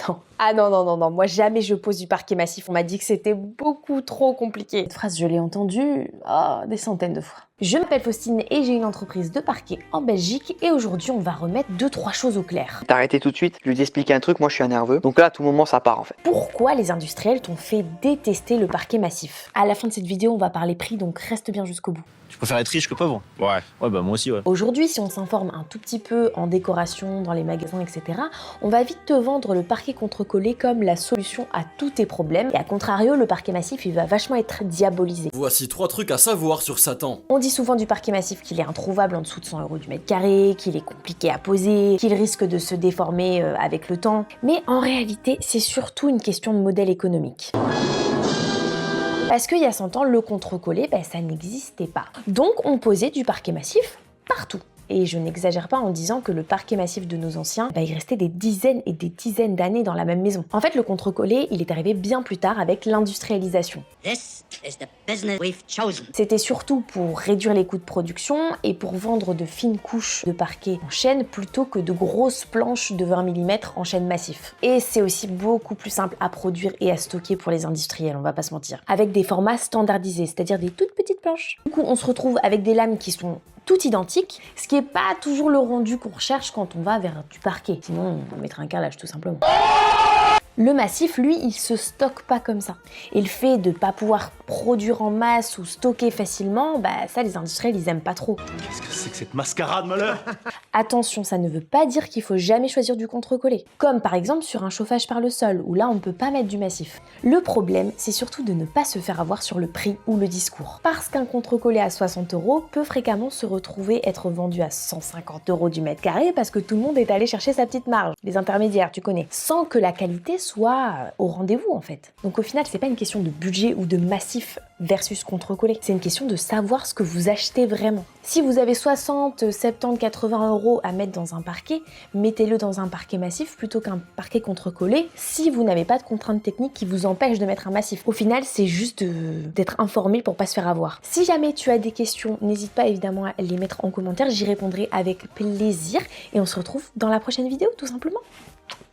non. Ah non, non, non, non, moi jamais je pose du parquet massif, on m'a dit que c'était beaucoup trop compliqué. Cette phrase, je l'ai entendue des centaines de fois. Je m'appelle Faustine et j'ai une entreprise de parquet en Belgique et aujourd'hui on va remettre 2-3 choses au clair. T'as arrêté tout de suite, je lui ai expliqué un truc, moi je suis un nerveux, donc là à tout moment ça part en fait. Pourquoi les industriels t'ont fait détester le parquet massif? À la fin de cette vidéo, on va parler prix, donc reste bien jusqu'au bout. Je préfère être riche que pauvre. Ouais. Ouais, bah moi aussi, ouais. Aujourd'hui, si on s'informe un tout petit peu en décoration, dans les magasins, etc., on va vite te vendre le parquet contre-collé comme la solution à tous tes problèmes. Et à contrario, le parquet massif, il va vachement être diabolisé. Voici 3 trucs à savoir sur Satan. On dit souvent du parquet massif qu'il est introuvable en dessous de 100 € du mètre carré, qu'il est compliqué à poser, qu'il risque de se déformer avec le temps. Mais en réalité, c'est surtout une question de modèle économique. Parce qu'il y a 100 ans, le contre-collé, ça n'existait pas. Donc on posait du parquet massif partout. Et je n'exagère pas en disant que le parquet massif de nos anciens, il restait des dizaines et des dizaines d'années dans la même maison. En fait, le contre-collé, il est arrivé bien plus tard avec l'industrialisation. C'était surtout pour réduire les coûts de production et pour vendre de fines couches de parquet en chaîne plutôt que de grosses planches de 20 mm en chaîne massif. Et c'est aussi beaucoup plus simple à produire et à stocker pour les industriels, on va pas se mentir. Avec des formats standardisés, c'est-à-dire des toutes petites planches. Du coup, on se retrouve avec des lames qui sont toutes identiques, ce qui n'est pas toujours le rendu qu'on recherche quand on va vers du parquet. Sinon, on mettra un carrelage tout simplement. Le massif, lui, il se stocke pas comme ça. Et le fait de pas pouvoir produire en masse ou stocker facilement, ça les industriels ils aiment pas trop. Qu'est-ce que c'est que cette mascarade, malheur? Attention, ça ne veut pas dire qu'il faut jamais choisir du contre-collé. Comme par exemple sur un chauffage par le sol, où là on peut pas mettre du massif. Le problème, c'est surtout de ne pas se faire avoir sur le prix ou le discours. Parce qu'un contre-collé à 60 € peut fréquemment se retrouver être vendu à 150 € du mètre carré parce que tout le monde est allé chercher sa petite marge. Les intermédiaires, tu connais. Sans que la qualité soit au rendez-vous en fait. Donc au final, c'est pas une question de budget ou de massif versus contre-collé. C'est une question de savoir ce que vous achetez vraiment. Si vous avez 60, 70, 80 € à mettre dans un parquet, mettez-le dans un parquet massif plutôt qu'un parquet contre-collé si vous n'avez pas de contraintes techniques qui vous empêchent de mettre un massif. Au final, c'est juste d'être informé pour pas se faire avoir. Si jamais tu as des questions, n'hésite pas évidemment à les mettre en commentaire, j'y répondrai avec plaisir et on se retrouve dans la prochaine vidéo tout simplement.